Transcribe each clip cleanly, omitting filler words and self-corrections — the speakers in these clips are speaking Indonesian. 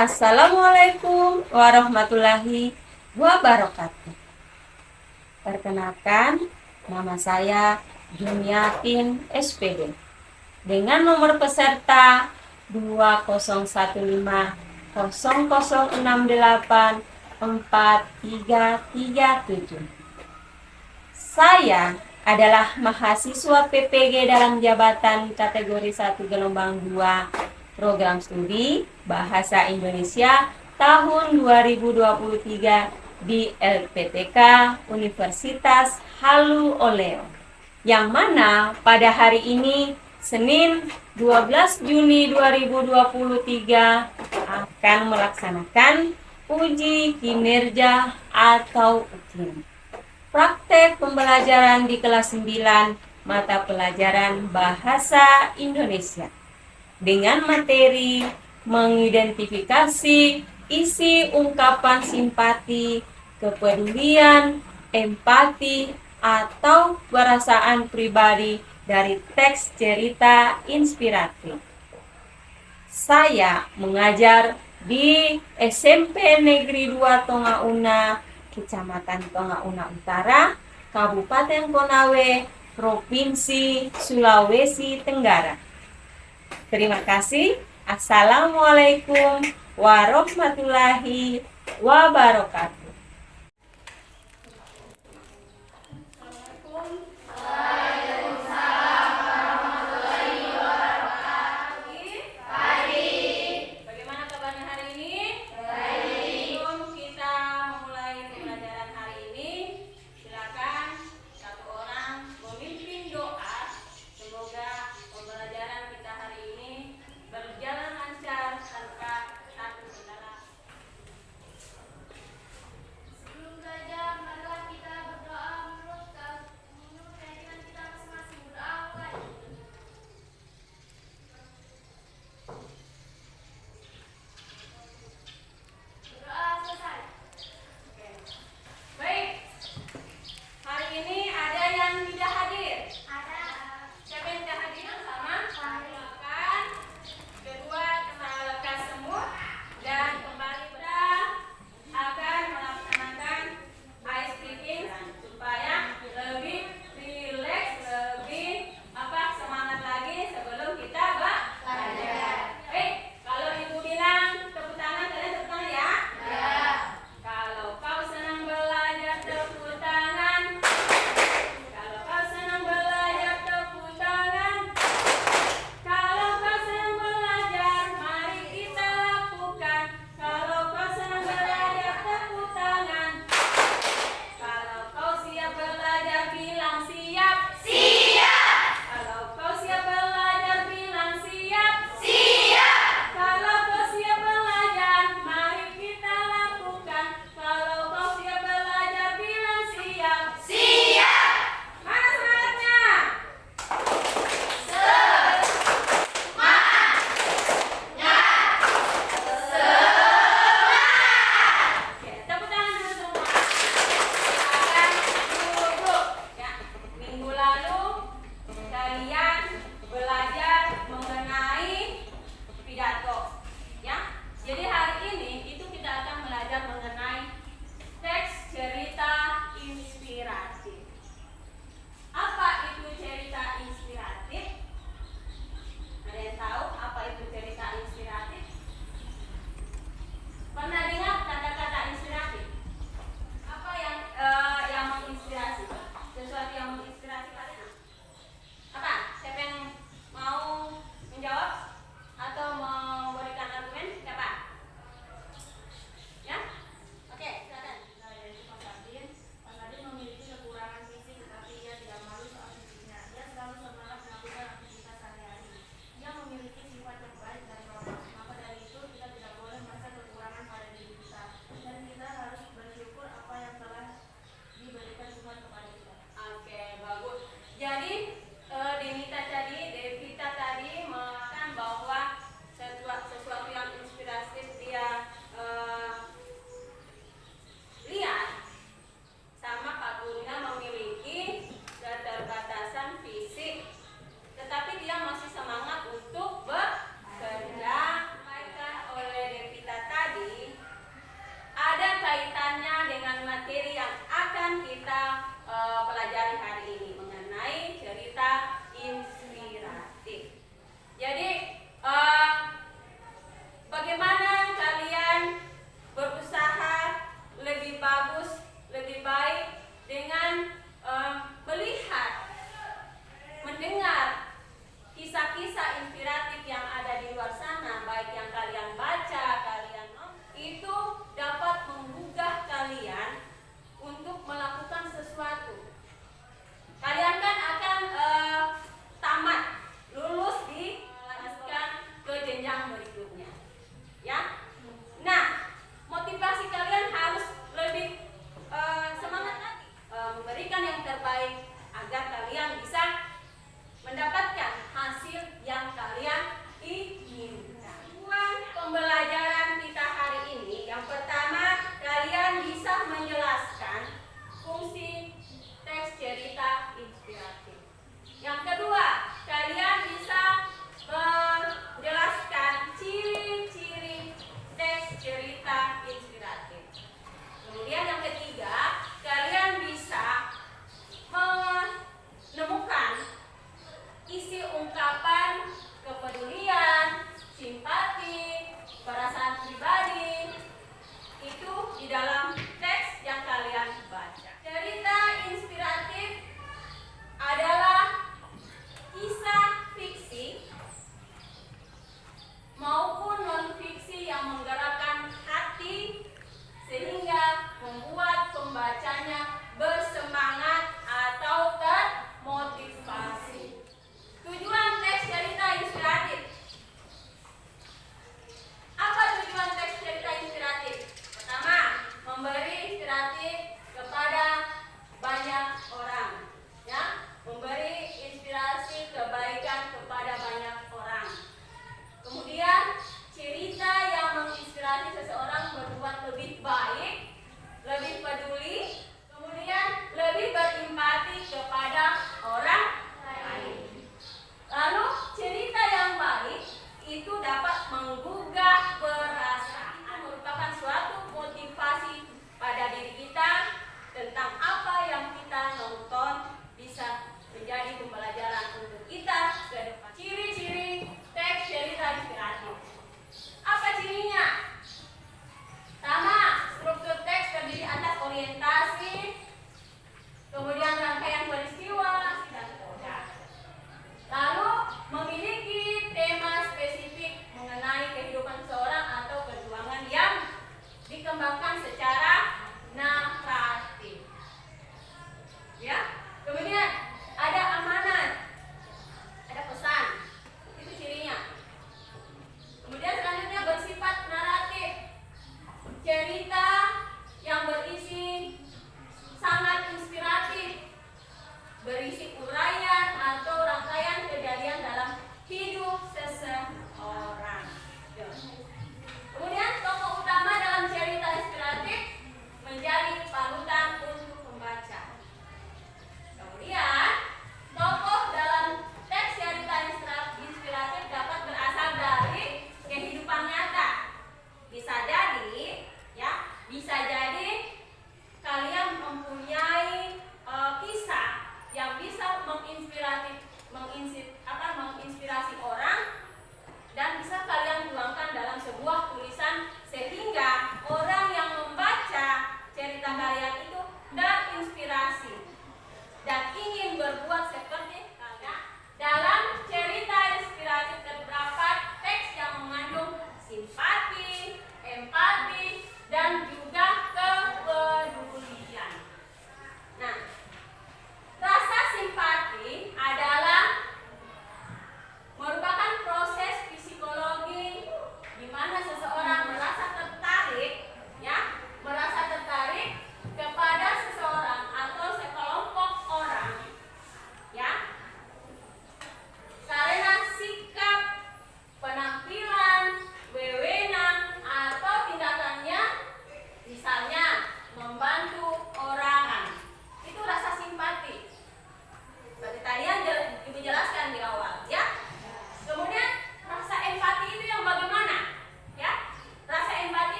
Assalamualaikum warahmatullahi wabarakatuh. Perkenalkan, nama saya Juniatin SPD dengan nomor peserta 2015006843337. Saya adalah mahasiswa PPG dalam jabatan kategori 1 gelombang 2 program studi Bahasa Indonesia tahun 2023 di LPTK Universitas Halu Oleo, yang mana pada hari ini Senin 12 Juni 2023 akan melaksanakan uji kinerja atau UKIN. Praktek pembelajaran di kelas 9 mata pelajaran Bahasa Indonesia dengan materi mengidentifikasi isi ungkapan simpati, kepedulian, empati, atau perasaan pribadi dari teks cerita inspiratif. Saya mengajar di SMP Negeri 2 Tongauna, Kecamatan Tongauna Utara, Kabupaten Konawe, Provinsi Sulawesi Tenggara. Terima kasih. Assalamualaikum warahmatullahi wabarakatuh. Bagaimana kabarnya hari ini? Baik. Sebelum kita memulai pembelajaran hari ini, silakan satu orang memimpin doa. Semoga pembelajaran kita hari ini berjalan lancar tanpa satu kendala. baik agar kalian bisa mendapatkan hasil yang kalian inginkan. Tujuan pembelajaran kita hari ini, yang pertama, kalian bisa menjelaskan fungsi teks cerita inspiratif. Yang kedua, kalian bisa menjelaskan ciri-ciri teks cerita inspiratif. Kemudian yang ketiga, kalian bisa menemukan isi ungkapan kepedulian, simpati, perasaan pribadi itu di dalam teks yang kalian baca. Cerita inspiratif adalah kisah fiksi maupun non-fiksi yang menggerakkan hati sehingga membuat pembacanya bersemangat atau termotivasi. Tujuan teks cerita inspiratif. Apa tujuan teks cerita inspiratif? Pertama, memberi inspiratif kepada banyak orang, ya, memberi inspirasi kebaikan kepada banyak orang. Kemudian, cerita yang menginspirasi seseorang berbuat lebih baik, lebih peduli, kemudian lebih berempati kepada orang lain. Lalu, cerita yang baik itu dapat menggugah perasaan, merupakan suatu motivasi pada diri kita tentang apa yang kita nonton bisa menjadi pembelajaran untuk kita ke depan. Ciri-ciri teks cerita inspiratif. Apa cirinya? Pertama, struktur teks terdiri atas orientasi, kemudian rangkaian peristiwa, dan koda. Lalu memiliki tema spesifik mengenai kehidupan seorang atau perjuangan yang dikembangkan secara naratif. Ya, kemudian ada amanat, ada pesan, itu cirinya. Kemudian selanjutnya bersifat naratif, cerita yang berisi sangat inspiratif, berisi uraian atau rangkaian kejadian dalam hidup seseorang. Kemudian tokoh utama dalam cerita inspiratif menjadi panutan untuk pembaca. Kemudian tokoh dalam teks cerita inspiratif dapat berasal dari kehidupan nyata. Bisa jadi, ya, bisa jadi kalian mempunyai kisah yang bisa menginspirasi orang dan bisa kalian tuangkan dalam sebuah tulisan sehingga orang yang membaca cerita kalian itu terinspirasi dan ingin berbuat seperti kalian. Dalam cerita inspiratif terdapat teks yang mengandung simpati, empati, dan juga kepedulian. Nah, rasa simpati adalah merupakan proses psikologi di mana seseorang merasa tertarik, ya, merasa tertarik kepada seseorang atau sekelompok orang, ya,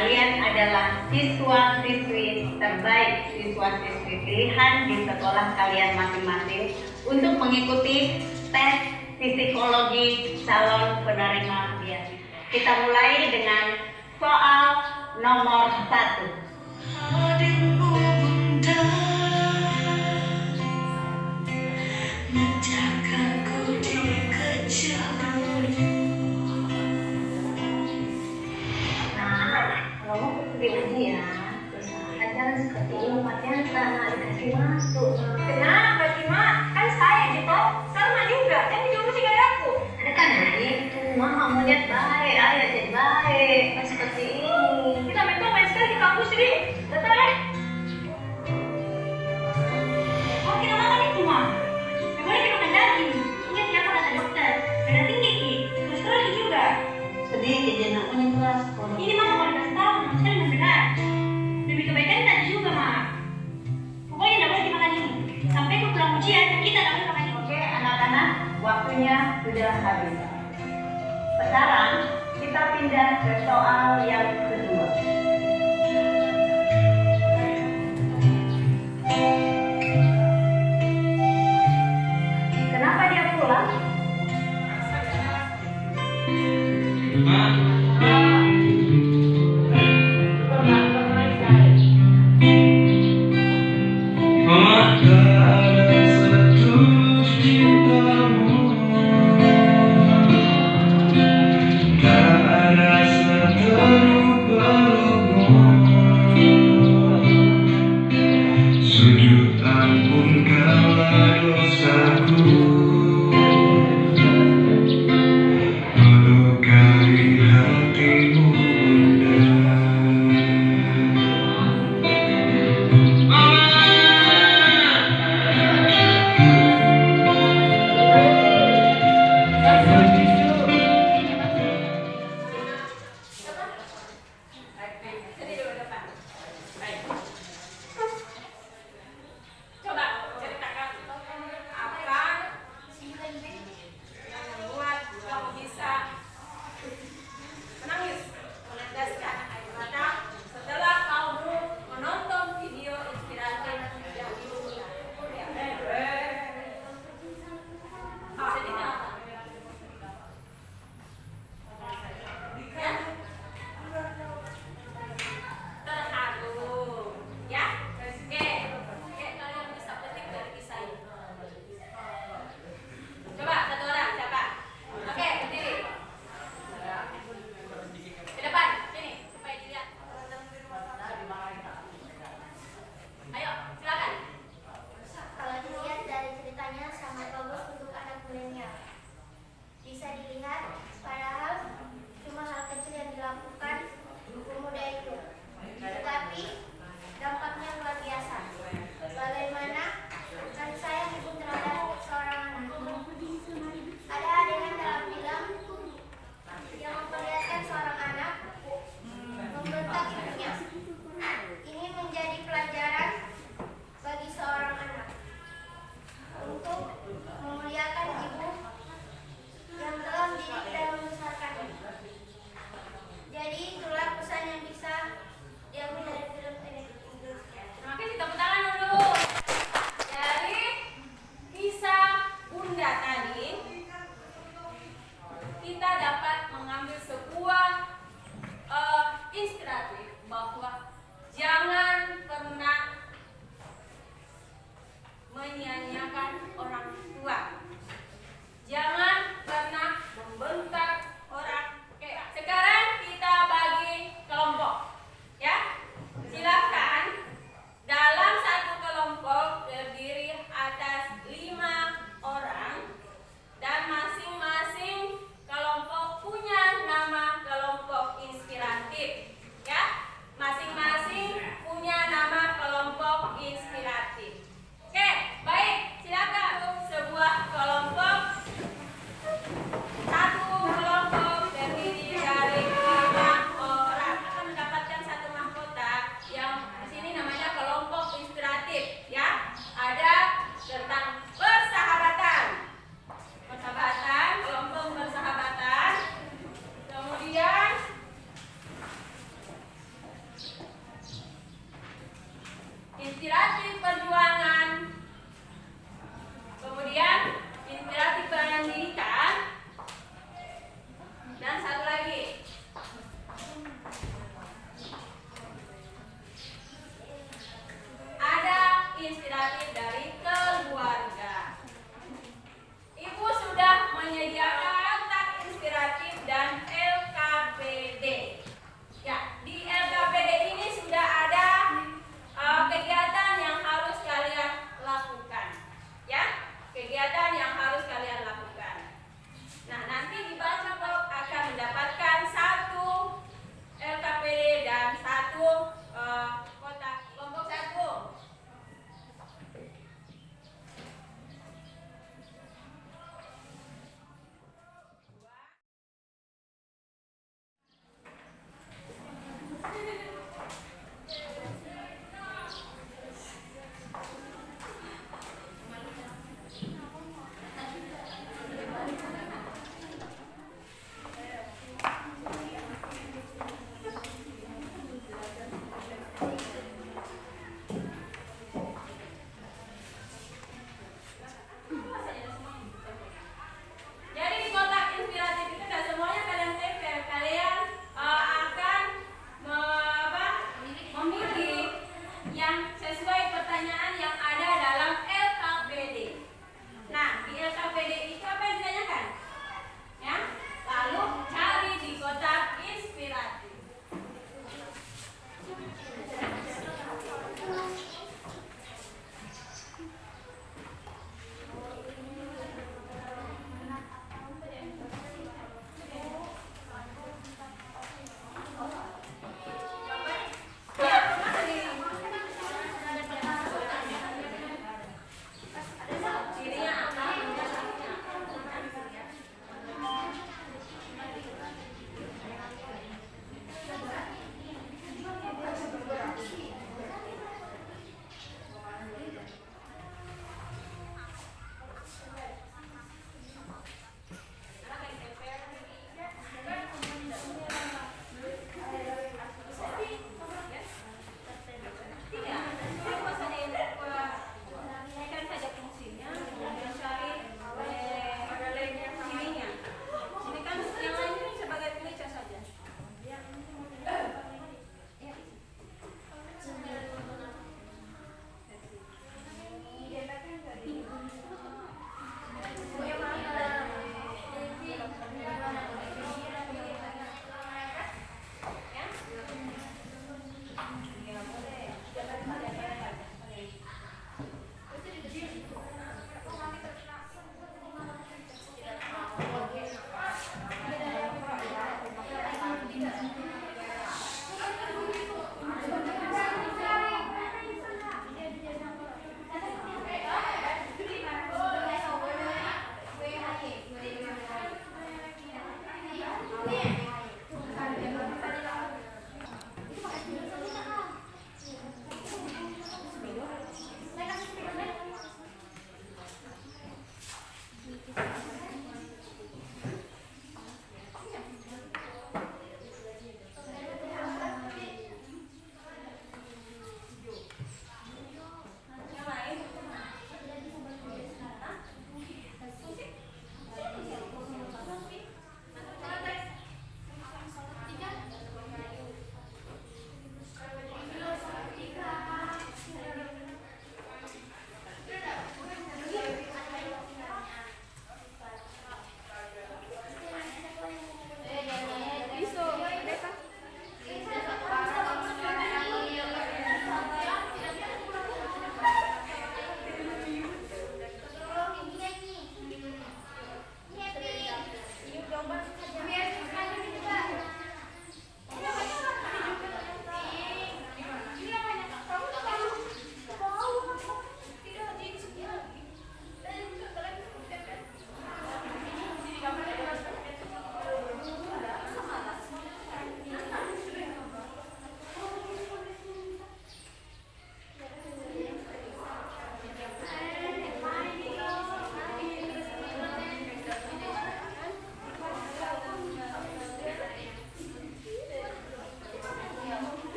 kalian adalah siswa-siswi terbaik, siswa-siswi pilihan di sekolah kalian masing-masing untuk mengikuti tes psikologi calon penerima beasiswa. Kita mulai dengan soal nomor 1. Jangan seperti ini, Pak Janta, dikasih masuk. Kenapa sih, Mak? Kan saya gitu, sama juga. Yang juga masih kayak aku. Ada kan itu, Mama mau lihat baik, ayo jadi baik, kan seperti ini. Kita main sekali di kampus ini. Betul ya? Oh, kita makan itu, Mak. Gak boleh kita makan daging. Ingat ya, apa kata dokter? Darah tinggi, Ki. Terus lagi juga. Sedikit jenak kelas. Ini Mama kalau dikasih tahu, sama sekali benar. Demi kebaikan tadi juga, Mak. Pokoknya tidak boleh dimakan ini. Sampai ke pulang ujian, kita tidak boleh makan ini. Oke, anak-anak, waktunya sudah habis. Sekarang kita pindah ke soal yang kedua. Kenapa dia pulang? Masing-masing punya nama kelompok inspiratif. Oke, baik, silakan.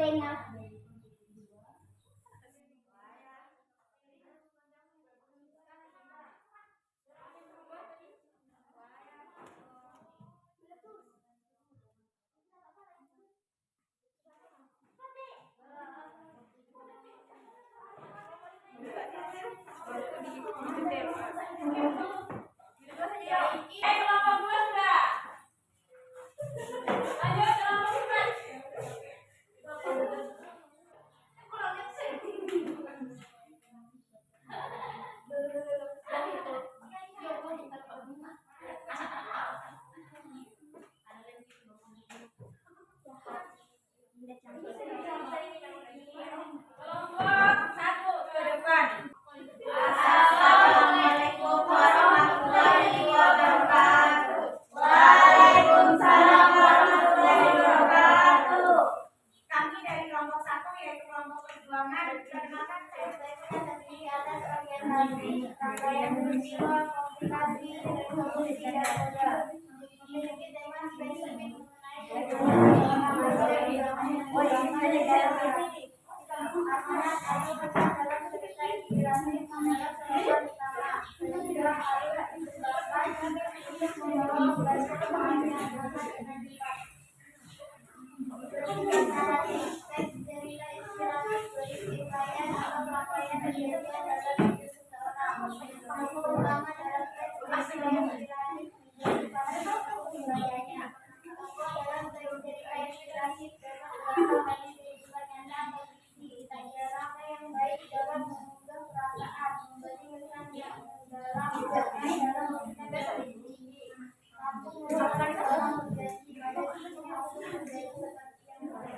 Lena. Kelompok 2 sudah. Lanjut kelompok 4. Kelompok 1 ke depan. Assalamualaikum warahmatullahi wabarakatuh. Waalaikumsalam warahmatullahi wabarakatuh. Kami dari kelompok 1 yaitu kelompok perjuangan. Perkenalkan saya Zainal terdiri atas orientasi, rangkaian peristiwa, komplikasi, resolusi dan program. Memiliki tema spesifik amanat atau pesan dalam cerita inspirasi adalah salah utama. Program harus disebabkan untuk membawa belajar pemahaman dengan cepat. Narasi, teks cerita inspiratif berisi uraian atau rangkaian kejadian dalam hidup seseorang. Tokoh utama dalam teks berisi inspiratif menjadi para tokoh wilayahnya. Tokoh dalam teks cerita inspiratif dapat berasal dari kehidupan nyata atau fiksi. Cara yang baik dalam mengunggah perasaan, memberi kesan yang mendalam, dalam memberikan nilai tinggi. Mampu merupakan seorang berjanji pada dirinya untuk menjadi seperti yang baik.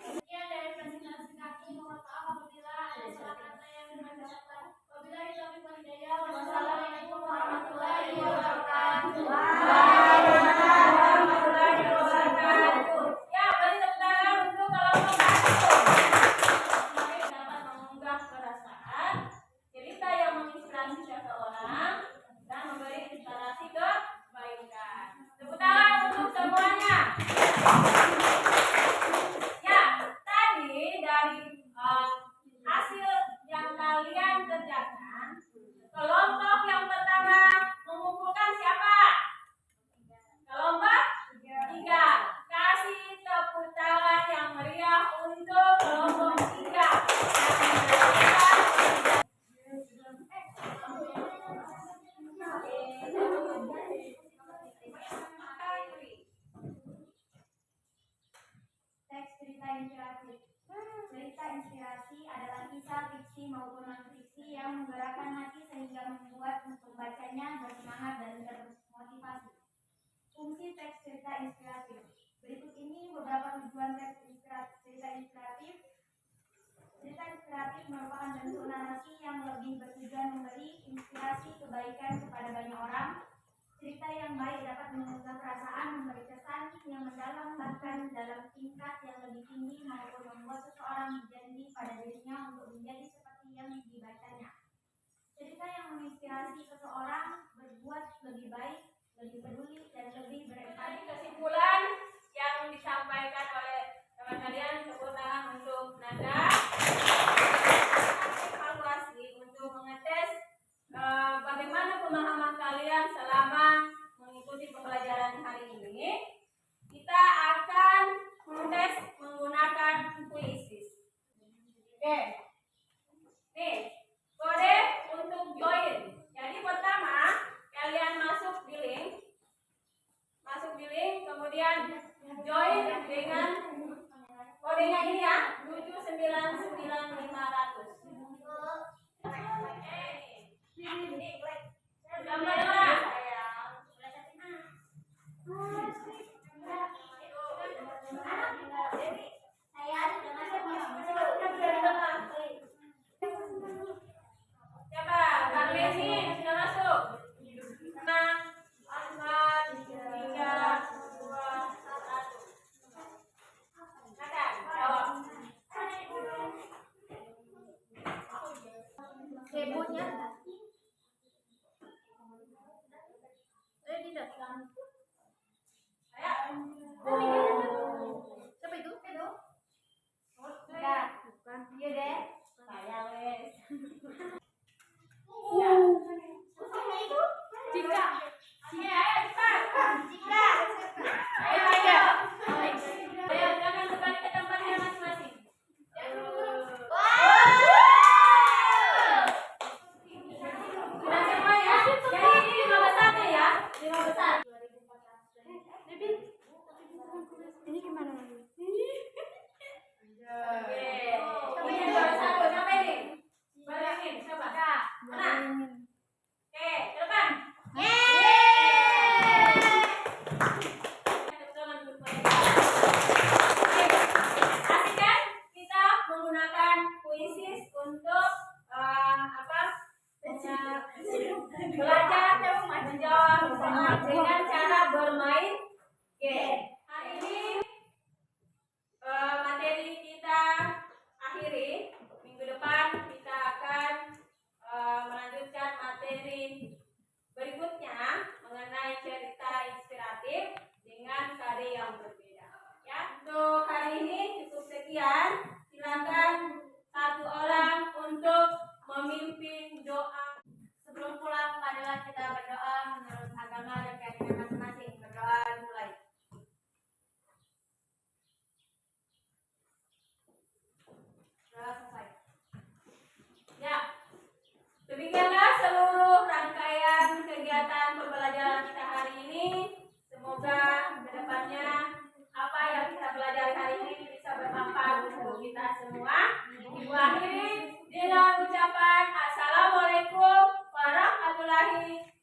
Sekian dari presentasi kami. Mohon maaf apabila ada salah kata yang diucapkan. Wabillahi taufiq wal hidayah. Wassalamualaikum warahmatullahi wabarakatuh. Waalaikumsalam warahmatullahi wabarakatuh. Ya, beri tepuk tangan untuk kelompok 1. Mereka dapat mengunggah perasaan, cerita yang menginspirasi seseorang, dan memberi inspirasi kebaikan. Tepuk tangan untuk semuanya. Ya, tadi dari hasil yang kalian kerjakan, kelompok yang pertama mengumpulkan siapa? Kelompok 3. Kasih tepuk tangan yang meriah untuk kelompok 3 Teks cerita inspiratif. Cerita inspirasi adalah kisah fiksi maupun non-fiksi yang menggerakkan hati sehingga membuat pembacanya bersemangat dan termotivasi. Fungsi teks cerita inspiratif. Berikut ini beberapa tujuan teks cerita inspiratif. Cerita inspiratif merupakan bentuk narasi yang lebih bertujuan memberi inspirasi kebaikan kepada banyak orang. Cerita yang baik dapat mengungkap perasaan, memberi kesan yang mendalam, bahkan dalam tingkat yang lebih tinggi, maupun membuat seseorang berjanji pada dirinya untuk menjadi seperti yang dibacanya. Cerita yang menginspirasi seseorang berbuat lebih baik, lebih peduli, dan lebih berempati. Tadi kesimpulan yang disampaikan oleh teman kalian, tepuk tangan untuk Nanda. Evaluasi untuk mengetes bagaimana pemahaman kalian selama mengikuti pembelajaran hari ini. Kita akan mengetes menggunakan kuisis. Oke. Nih, kode untuk join. Jadi pertama, kalian masuk di link, kemudian join dengan kodenya ini ya, 790 dengan cara bermain game. Hari ini materi kita akhiri. Minggu depan kita akan melanjutkan materi berikutnya mengenai cerita inspiratif dengan karya yang berbeda. Ya, untuk hari ini cukup sekian. Silakan satu orang untuk memimpin doa. Sebelum pulang, marilah kita berdoa menurut agama dan keyakinan masing-masing. Berdoa mulai. Doa selesai. Ya, demikianlah seluruh rangkaian kegiatan pembelajaran kita hari ini. Semoga kedepannya apa yang kita belajar hari ini bisa bermanfaat untuk kita semua. Ibu akhiri dengan ucapan Assalamualaikum warahmatullahi